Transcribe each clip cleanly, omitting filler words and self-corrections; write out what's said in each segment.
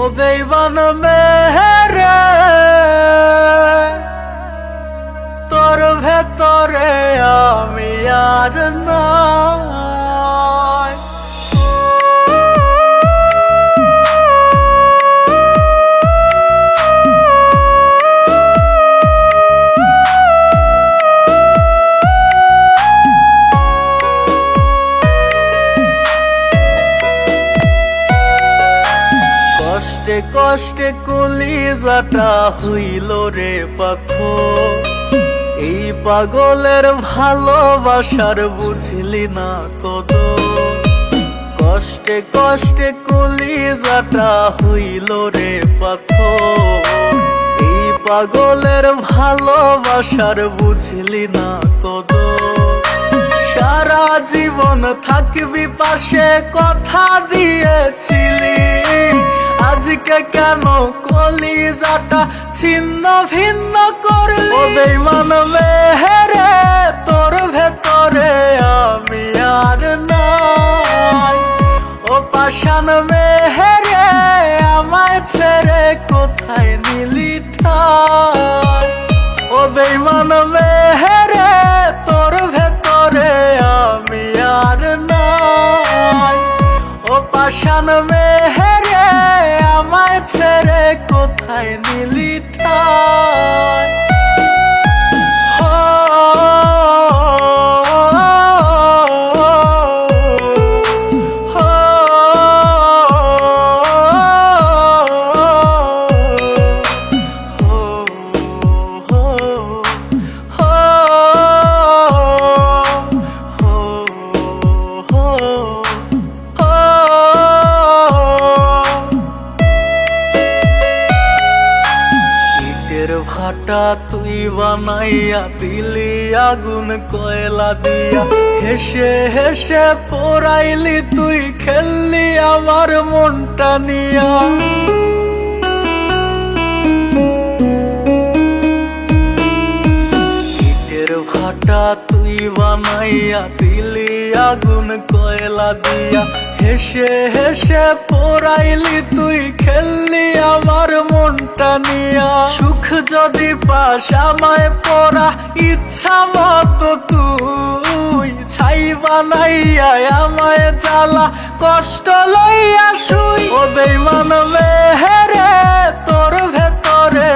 ও বেঈমান মেহেরে তোর ভেতরে আমি আর নাই। কষ্টে কষ্টে কলিজাটা হইল রে পাথর, এই পাগলের ভালোবাসার বুঝলি না কদর। কষ্টে কষ্টে কলিজাটা হইল রে পাথর, এই পাগলের ভালোবাসার বুঝলি না কদর। সারা জীবন থাকবি পাশে কথা দিয়েছিলি, আজকে কেন কলিজাটা ছিন্ন ভিন্ন করলি? ও বেঈমান মেহেরে তোর ভেতরে আমি আর নাই। ও পাষাণ মেহেরে আমায় ছেড়ে কোথায় নিলি ঠাই? ও বেঈমান মেহেরে তোর ভেতরে আমি আর নাই। ও পাষাণ মেহেরে আমায় ছেড়ে কোথায় নিলি ঠাই? ভাটা তুই বানাইয়া দিলি আগুন কয়লা দিয়া, হেসে হেসে পোড়াইলি তুই খেললি আমার মনটা নিয়া। ইটের ভাটা তুই বানাইয়া দিলি আগুন কয়লা দিয়া, হেসে হেসে পোড়াইলি তুই খেললি আমার মনটা নিয়া। সুখ যদি পাস আমায় পড়া ইচ্ছা মতো তুই, ছাই বানাইয়া আমায় জ্বালা কষ্ট লইয়া শুই। ও বেঈমান মেহেরে তোর ভেতরে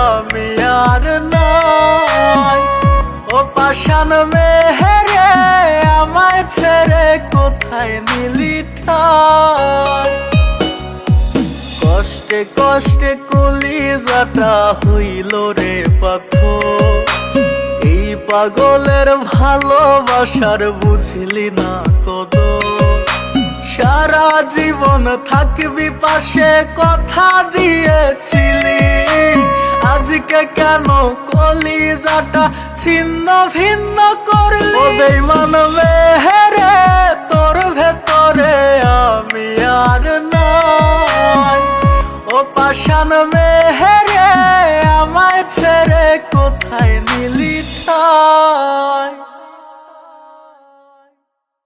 আমি আর নাই। ও পাষাণ মেহেরে আমায় ছেড়ে কোথায় নিলি ঠাই? কষ্টে কষ্টে কলিজাটা হইল রে পাথর, এই পাগলের ভালোবাসার বুঝলি না কদর। সারা জীবন থাকবি পাশে কথা দিয়েছিলি, আজকে কেন কলিজাটা ছিন্ন ভিন্ন করলি? ও বেঈমান মেহেরে তোর ভেতরে আমি আর নাই। ও পাষাণ মেহেরে আমায় ছেড়ে কোথায়